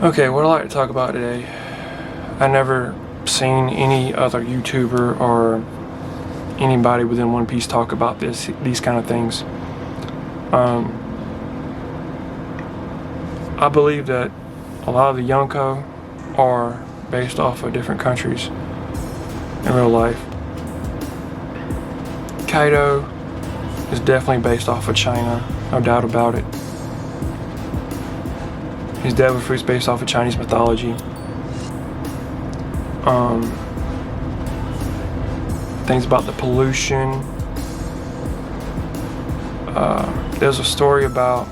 Okay, what I'd like to talk about today, I never seen any other YouTuber or anybody within One Piece talk about these kind of things. I believe that a lot of the Yonko are based off of different countries in real life. Kaido is definitely based off of China, no doubt about it. His devil fruit's based off of Chinese mythology. Things about the pollution. There's a story about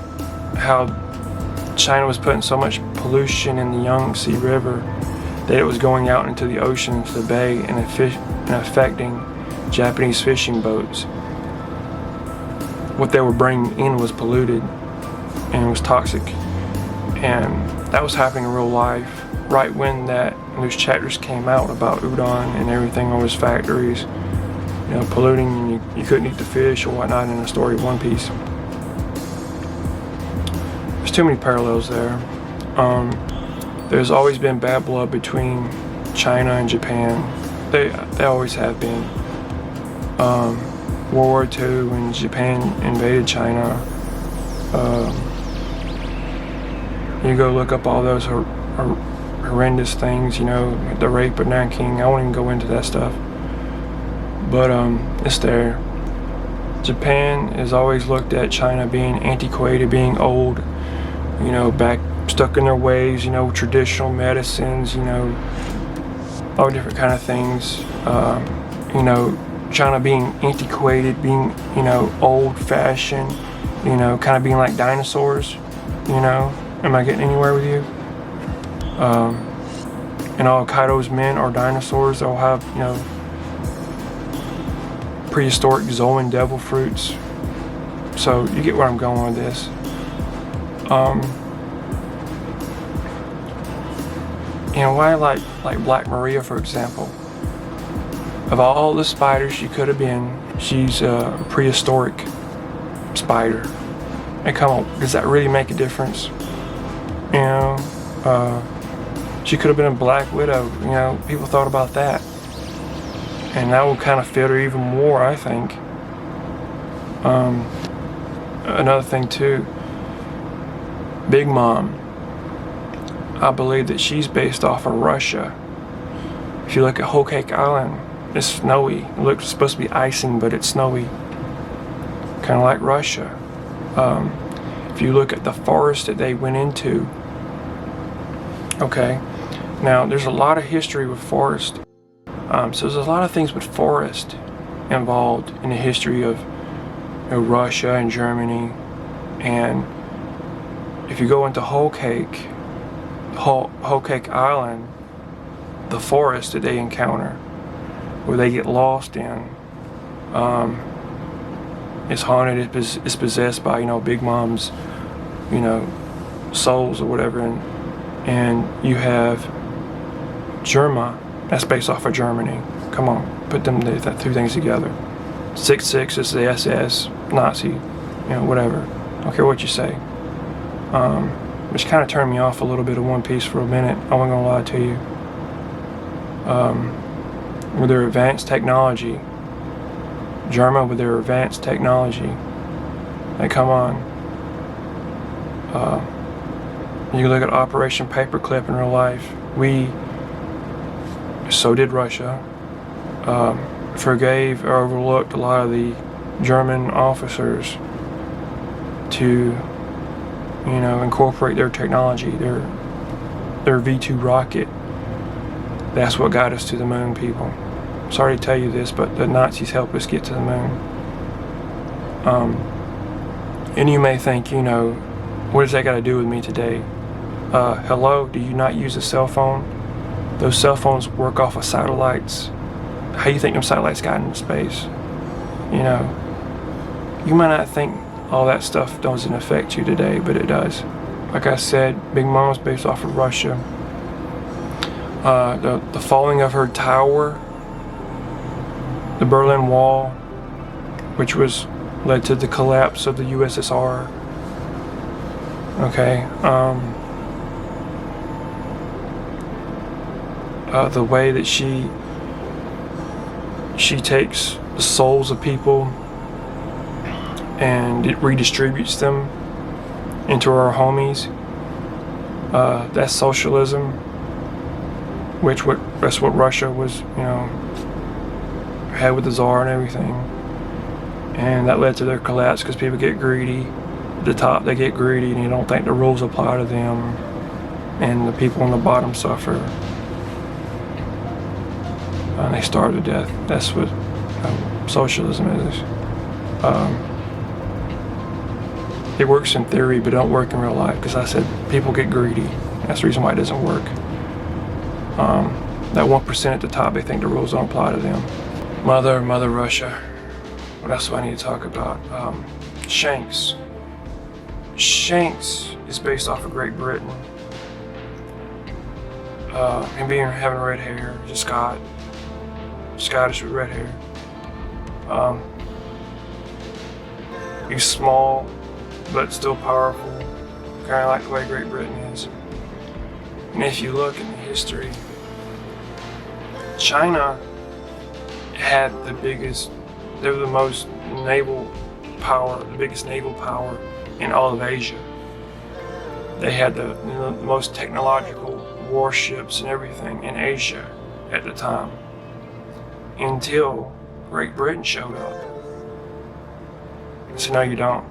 how China was putting so much pollution in the Yangtze River that it was going out into the ocean, into the bay, and affecting Japanese fishing boats. What they were bringing in was polluted and it was toxic. And that was happening in real life right when those chapters came out about Udon and everything on his factories, polluting, and you couldn't eat the fish or whatnot in the story of One Piece. There's too many parallels there. There's always been bad blood between China and Japan. They always have been. World War II, when Japan invaded China, you go look up all those horrendous things, the rape of Nanking. I won't even go into that stuff. But it's there. Japan has always looked at China being antiquated, being old, back stuck in their ways, traditional medicines, all different kind of things. China being antiquated, being, old-fashioned, kind of being like dinosaurs, Am I getting anywhere with you? And all Kaido's men are dinosaurs. They'll have, prehistoric Zoan devil fruits. So you get where I'm going with this. Why like Black Maria, for example? Of all the spiders she could have been, she's a prehistoric spider. And come on, does that really make a difference? She could have been a Black Widow. People thought about that, and that would kind of fit her even more, I think. Another thing too, Big Mom. I believe that she's based off of Russia. If you look at Whole Cake Island, it's snowy. It looks supposed to be icing, but it's snowy. Kind of like Russia. If you look at the forest that they went into, okay, now there's a lot of history with forest. So there's a lot of things with forest involved in the history of Russia and Germany. And if you go into Whole Cake Island, the forest that they encounter, where they get lost in, it's haunted, it's possessed by, Big Mom's, souls or whatever, and you have Germa, that's based off of Germany. Come on, put that two things together. 6-6 is the SS, Nazi, whatever. I don't care what you say. Which kind of turned me off a little bit of One Piece for a minute. I wasn't gonna lie to you. With their advanced technology, Germa with their advanced technology, come on. You look at Operation Paperclip in real life. So did Russia, forgave or overlooked a lot of the German officers to, incorporate their technology, their V2 rocket. That's what got us to the moon, people. Sorry to tell you this, but the Nazis helped us get to the moon. And you may think, what does that got to do with me today? Hello, do you not use a cell phone? Those cell phones work off of satellites. How do you think them satellites got into space? You might not think all that stuff doesn't affect you today, but it does. Like I said, Big Mom's based off of Russia. The falling of her tower, the Berlin Wall, which led to the collapse of the USSR. Okay, the way that she takes the souls of people and it redistributes them into our homies. That's socialism, that's what Russia was, had with the Tsar and everything. And that led to their collapse because people get greedy. At the top, they get greedy and you don't think the rules apply to them, and the people on the bottom suffer. And they starve to death. That's what socialism is. It works in theory, but it don't work in real life, because I said people get greedy. That's the reason why it doesn't work. That 1% at the top, they think the rules don't apply to them. Mother Russia. What else do I need to talk about? Shanks. Shanks is based off of Great Britain. Him having red hair, just Scottish with red hair. He's small, but still powerful, kind of like the way Great Britain is. And if you look in the history, China had they were the most naval power, the biggest naval power in all of Asia. They had the most technological warships and everything in Asia at the time, until Great Britain showed up. So no, you don't.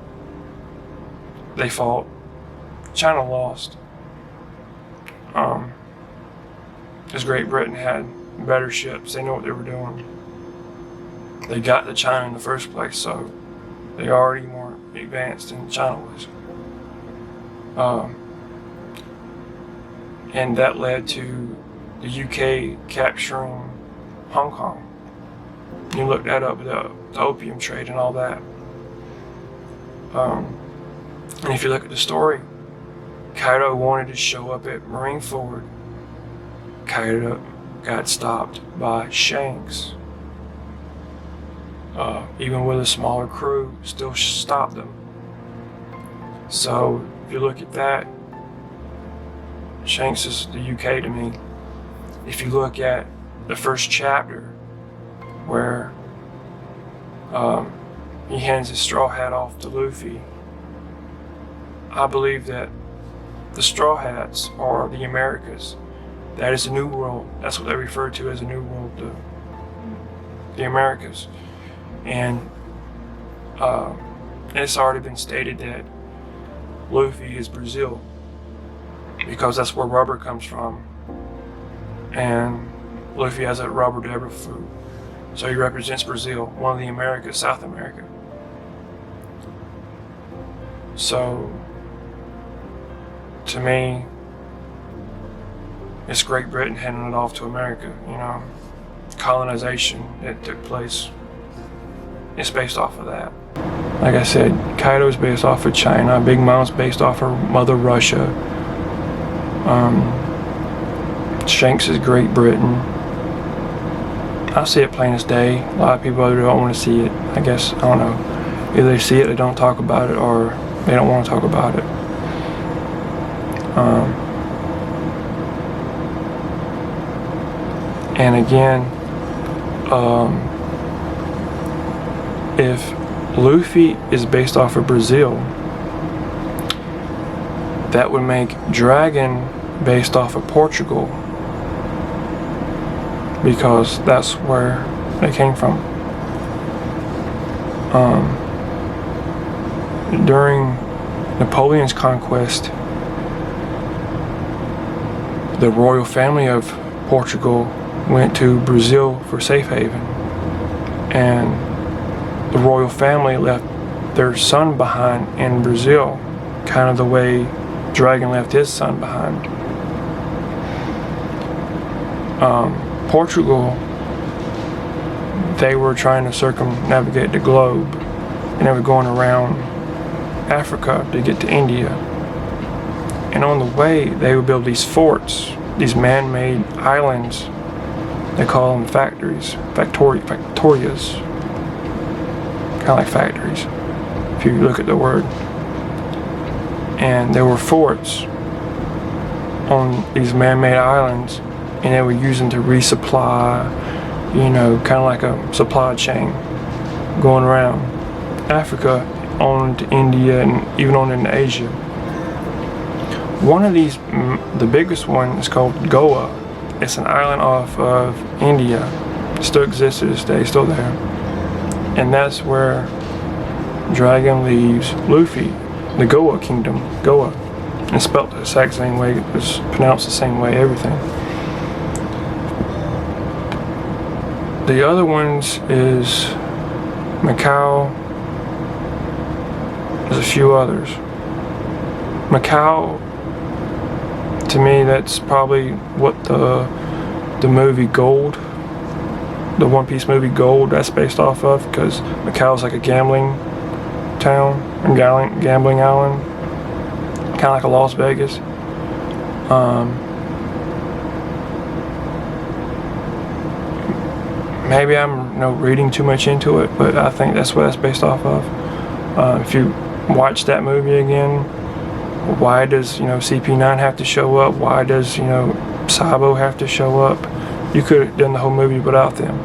They fought. China lost. Because Great Britain had better ships. They knew what they were doing. They got to China in the first place, so they already more advanced than China was. And that led to the UK capturing Hong Kong. You look that up, the opium trade and all that. And if you look at the story, Kaido wanted to show up at Marineford. Kaido got stopped by Shanks. Even with a smaller crew, still stopped them. So if you look at that, Shanks is the UK to me. If you look at the first chapter, where he hands his straw hat off to Luffy, I believe that the Straw Hats are the Americas. That is a new world. That's what they refer to as a new world, the Americas. And it's already been stated that Luffy is Brazil, because that's where rubber comes from. And Luffy has a rubber devil fruit. So he represents Brazil, one of the Americas, South America. So, to me, it's Great Britain handing it off to America, colonization that took place. It's based off of that. Like I said, Kaido's based off of China, Big Mom's based off of Mother Russia. Shanks is Great Britain. I see it plain as day. A lot of people don't want to see it. I guess, I don't know. Either they see it, they don't talk about it, or they don't want to talk about it. And again, if Luffy is based off of Brazil, that would make Dragon based off of Portugal, because that's where they came from. During Napoleon's conquest, the royal family of Portugal went to Brazil for safe haven, and the royal family left their son behind in Brazil, kind of the way Dragon left his son behind. Portugal, they were trying to circumnavigate the globe, and they were going around Africa to get to India. And on the way, they would build these forts, these man-made islands. They call them factories, factorias, kind of like factories, if you look at the word. And there were forts on these man-made islands and they were using to resupply, you know, kind of like a supply chain going around Africa on to India and even on into Asia. One of these, the biggest one, is called Goa. It's an island off of India. It still exists to this day, still there. And that's where Dragon leaves Luffy, the Goa Kingdom, Goa. It's spelled the exact same way, it's pronounced the same way, everything. The other ones is Macau. There's a few others. Macau, to me, that's probably what the movie Gold, the One Piece movie Gold, that's based off of, because Macau's like a gambling town, a gambling island, kind of like a Las Vegas. Maybe I'm reading too much into it, but I think that's what that's based off of. If you watch that movie again, why does CP9 have to show up? Why does Sabo have to show up? You could have done the whole movie without them.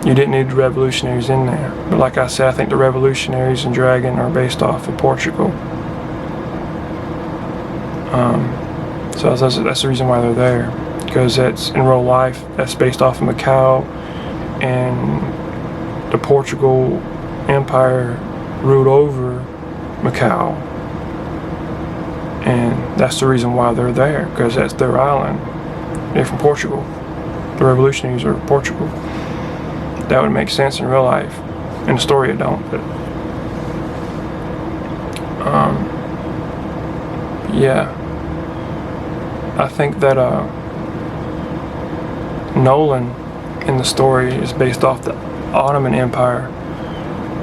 You didn't need the revolutionaries in there. But like I said, I think the revolutionaries and Dragon are based off of Portugal. So that's the reason why they're there. Because that's in real life, that's based off of Macau, and the Portugal Empire ruled over Macau. And that's the reason why they're there, because that's their island. They're from Portugal. The revolutionaries are Portugal. That would make sense in real life. In the story it don't, but yeah. I think that Nolan in the story is based off the Ottoman Empire,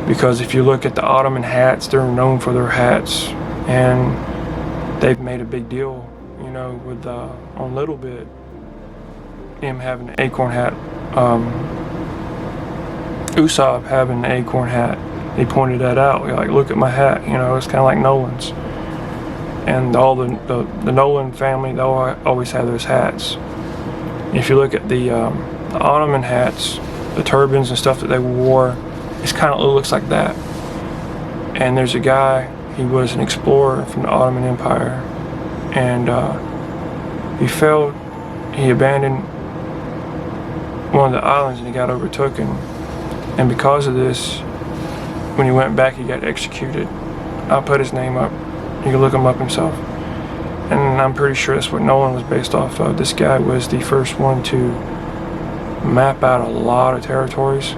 because if you look at the Ottoman hats, they're known for their hats, and they've made a big deal, with on Little Bit, him having an acorn hat, Usopp having an acorn hat. He pointed that out. Like, look at my hat. It's kind of like Nolan's. And all the Nolan family, they always have those hats. If you look at the Ottoman hats, the turbans and stuff that they wore, it kind of looks like that. And there's a guy, he was an explorer from the Ottoman Empire, and he abandoned one of the islands and he got overtaken. And because of this, when he went back, he got executed. I'll put his name up. You can look him up himself. And I'm pretty sure that's what Nolan was based off of. This guy was the first one to map out a lot of territories.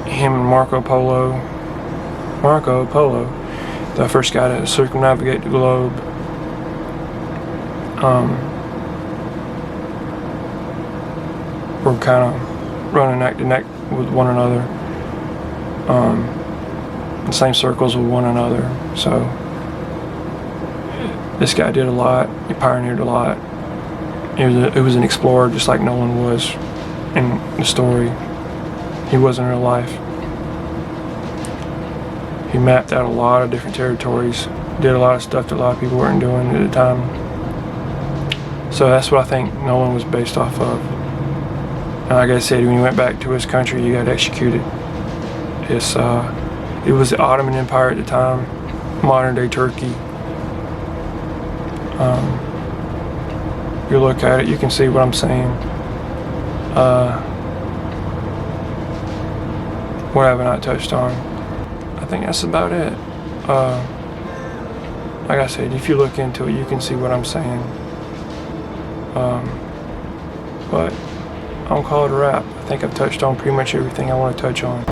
Him and Marco Polo, the first guy to circumnavigate the globe. We're kind of running neck to neck with one another, in the same circles with one another. So this guy did a lot. He pioneered a lot. He was an explorer, just like Nolan was in the story. He was in real life. He mapped out a lot of different territories, did a lot of stuff that a lot of people weren't doing at the time. So that's what I think Nolan was based off of. And like I said, when he went back to his country, he got executed. It was the Ottoman Empire at the time, modern day Turkey. If you look at it, you can see what I'm saying. What have I not touched on? I think that's about it. Like I said, if you look into it, you can see what I'm saying. But I'll call it a wrap. I think I've touched on pretty much everything I want to touch on.